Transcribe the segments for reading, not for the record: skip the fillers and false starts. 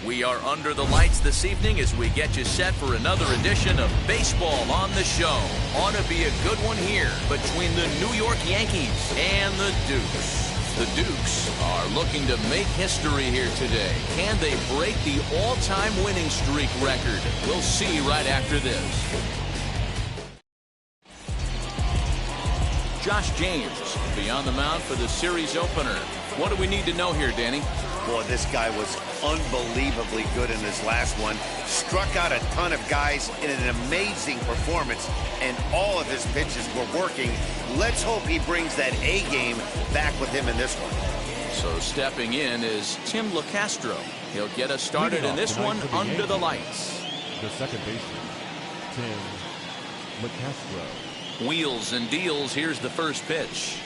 We are under the lights this evening as we get you set for another edition of Baseball on the Show. Ought to be a good one here between the New York Yankees and the Dukes. The Dukes are looking to make history here today. Can they break the all-time winning streak record? We'll see right after this. Josh James will be on the mound for the series opener. What do we need to know here, Danny? Boy, this guy was unbelievably good in his last one. Struck out a ton of guys in an amazing performance, and all of his pitches were working. Let's hope he brings that A game back with him in this one. So stepping in is Tim LeCastro. He'll get us started in this one under the lights. The second baseman, Tim LeCastro. Wheels and deals. Here's the first pitch.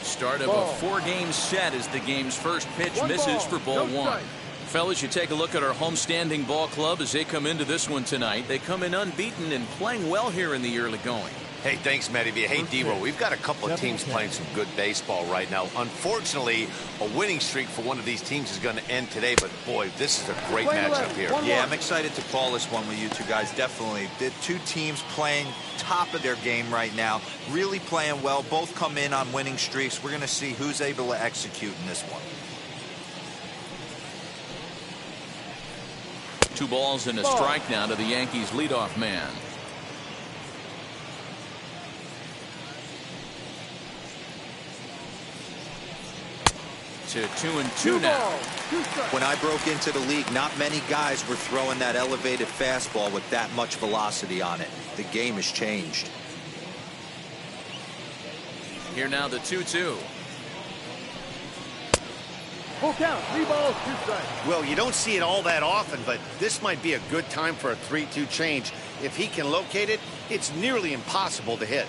Start of a four-game set as the game's first pitch misses for ball one. Fellas, you take a look at our homestanding ball club as they come into this one tonight. They come in unbeaten and playing well here in the early going. Hey, thanks, Matty. Hey, D-Roll, we've got a couple of teams playing some good baseball right now. Unfortunately, a winning streak for one of these teams is going to end today, but boy, this is a great matchup here. Yeah, I'm excited to call this one with you two guys, definitely. The two teams playing top of their game right now, really playing well. Both come in on winning streaks. We're going to see who's able to execute in this one. 2 balls and a strike now to the Yankees leadoff man. To 2-2 now. When I broke into the league, not many guys were throwing that elevated fastball with that much velocity on it. The game has changed. Here now the 2-2. Full count, 3 balls, 2 strikes. Well, you don't see it all that often, but this might be a good time for a 3-2 change. If he can locate it, it's nearly impossible to hit.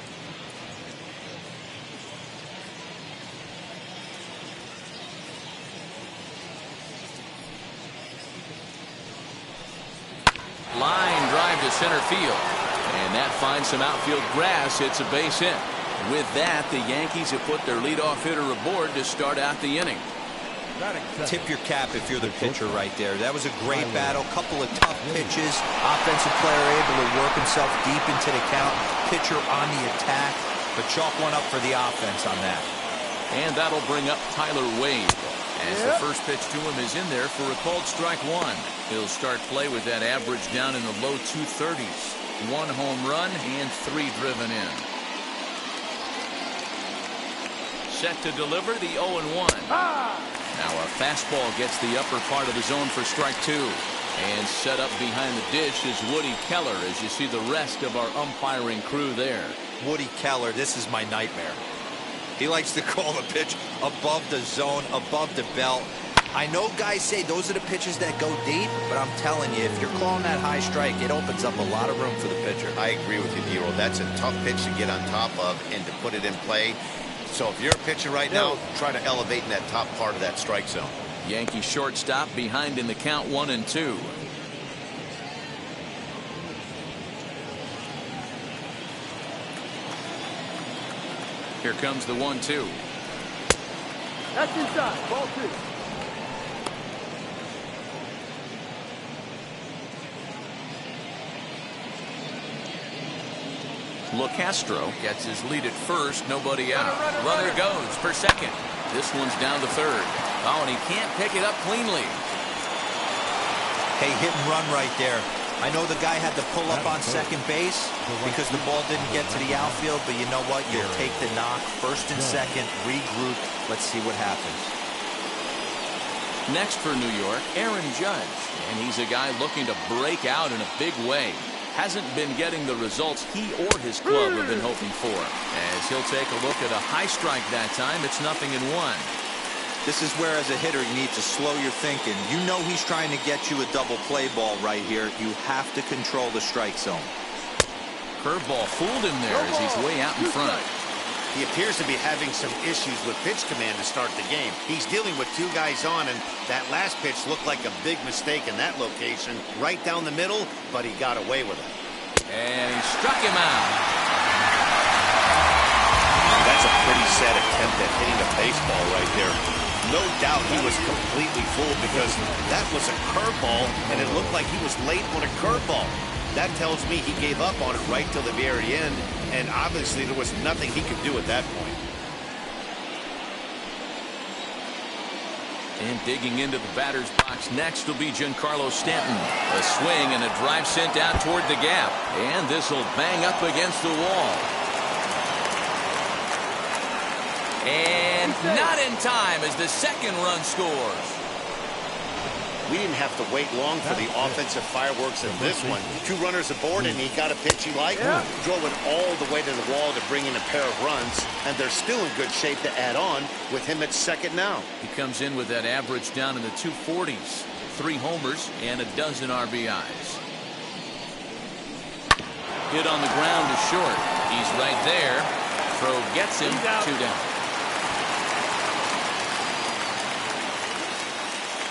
Line drive to center field. And that finds some outfield grass. It's a base hit. With that, the Yankees have put their leadoff hitter aboard to start out the inning. Tip your cap if you're the pitcher right there. That was a great battle. Couple of tough pitches. Offensive player able to work himself deep into the count. Pitcher on the attack. But chalk one up for the offense on that. And that'll bring up Tyler Wade. As the first pitch to him is in there for a called strike one. He'll start play with that average down in the low 230s. 1 home run and 3 driven in. Set to deliver the 0-1. Now a fastball gets the upper part of the zone for strike 2. And set up behind the dish is Woody Keller as you see the rest of our umpiring crew there. Woody Keller, this is my nightmare. He likes to call the pitch above the zone, above the belt. I know guys say those are the pitches that go deep, but I'm telling you, if you're calling that high strike, it opens up a lot of room for the pitcher. I agree with you, D-Roll. That's a tough pitch to get on top of and to put it in play. So if you're a pitcher right now, try to elevate in that top part of that strike zone. Yankee shortstop behind in the count 1-2. Here comes the 1-2. That's inside, ball 2. LeCastro gets his lead at first, nobody out. Runner goes for second. This one's down to third. Oh, and he can't pick it up cleanly. Hey, hit and run right there. I know the guy had to pull up on second base because the ball didn't get to the outfield, but you know what? You'll take the knock. First and second, regroup. Let's see what happens. Next for New York, Aaron Judge. And he's a guy looking to break out in a big way. Hasn't been getting the results he or his club have been hoping for. As he'll take a look at a high strike that time, it's 0-1. This is where, as a hitter, you need to slow your thinking. You know he's trying to get you a double play ball right here. You have to control the strike zone. Curveball fooled him there as he's way out in front. He appears to be having some issues with pitch command to start the game. He's dealing with 2 guys on, and that last pitch looked like a big mistake in that location. Right down the middle, but he got away with it. And he struck him out. That's a pretty sad attempt at hitting a baseball right there. No doubt he was completely fooled because that was a curveball, and it looked like he was late on a curveball. That tells me he gave up on it right till the very end, and obviously there was nothing he could do at that point. And digging into the batter's box next will be Giancarlo Stanton. A swing and a drive sent out toward the gap. And this will bang up against the wall. And not in time as the second run scores. We didn't have to wait long for the offensive fireworks in this one. 2 runners aboard, and he got a pitch he liked. Drove it all the way to the wall to bring in a pair of runs, and they're still in good shape to add on with him at second now. He comes in with that average down in the 240s. 3 homers and a dozen RBIs. Hit on the ground to short. He's right there. Throw gets him. 2 down.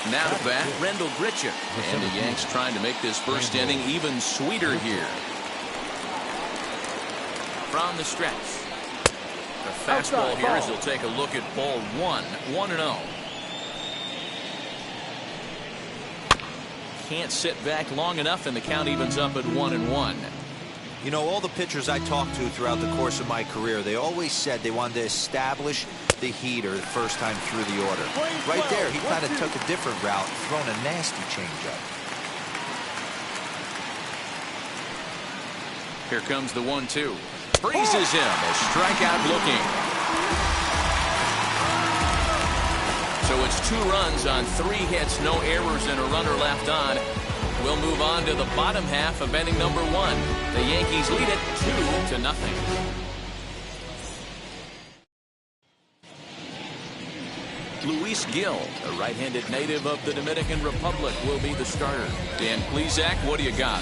Now to bat, Rendell Grichuk. And the Yanks trying to make this first inning even sweeter here. From the stretch. The fastball here as he'll take a look at ball 1. 1-0. Can't sit back long enough, and the count evens up at 1-1. You know, all the pitchers I talked to throughout the course of my career, they always said they wanted to establish the heater the first time through the order. Right there, he kind of took a different route, thrown a nasty changeup. Here comes the 1-2. Freezes him. A strikeout looking. So it's 2 runs on 3 hits, no errors, and a runner left on. We'll move on to the bottom half of inning number 1. The Yankees lead it 2-0. Luis Gil, a right-handed native of the Dominican Republic, will be the starter. Dan Plesac, what do you got?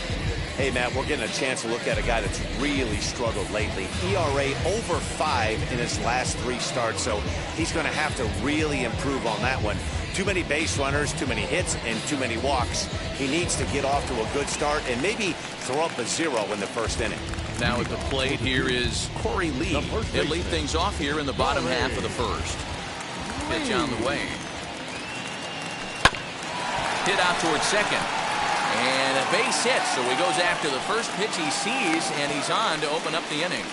Hey, Matt, we're getting a chance to look at a guy that's really struggled lately. ERA over 5 in his last 3 starts, so he's going to have to really improve on that one. Too many base runners, too many hits, and too many walks. He needs to get off to a good start and maybe throw up a 0 in the first inning. Now at the plate here is Corey Lee. He'll lead things off here in the bottom half of the first. Pitch on the way. Hit out towards second. And a base hit, so he goes after the first pitch he sees, and he's on to open up the inning.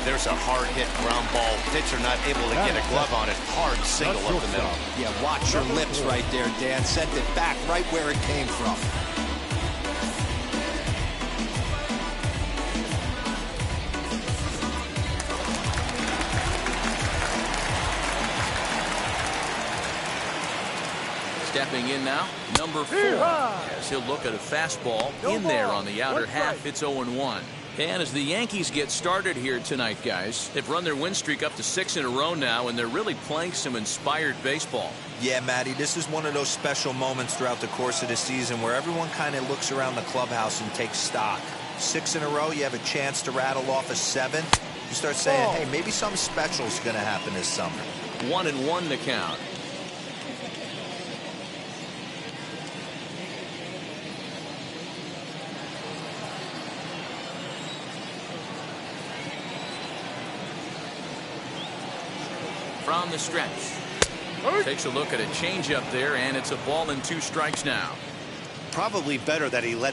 There's a hard hit ground ball. Pitcher not able to get a glove on it. Hard single up the middle. Yeah, watch your lips right there, Dan. Sent it back right where it came from. Stepping in now, number 4. As he'll look at a fastball in there on the outer half. It's 0-1. And as the Yankees get started here tonight, guys, they've run their win streak up to 6 in a row now, and they're really playing some inspired baseball. Yeah, Matty, this is one of those special moments throughout the course of the season where everyone kind of looks around the clubhouse and takes stock. 6 in a row, you have a chance to rattle off a 7th. You start saying, hey, maybe something special is going to happen this summer. 1-1 to count. From the stretch. Takes a look at a changeup there, and it's a ball and 2 strikes now. Probably better that he let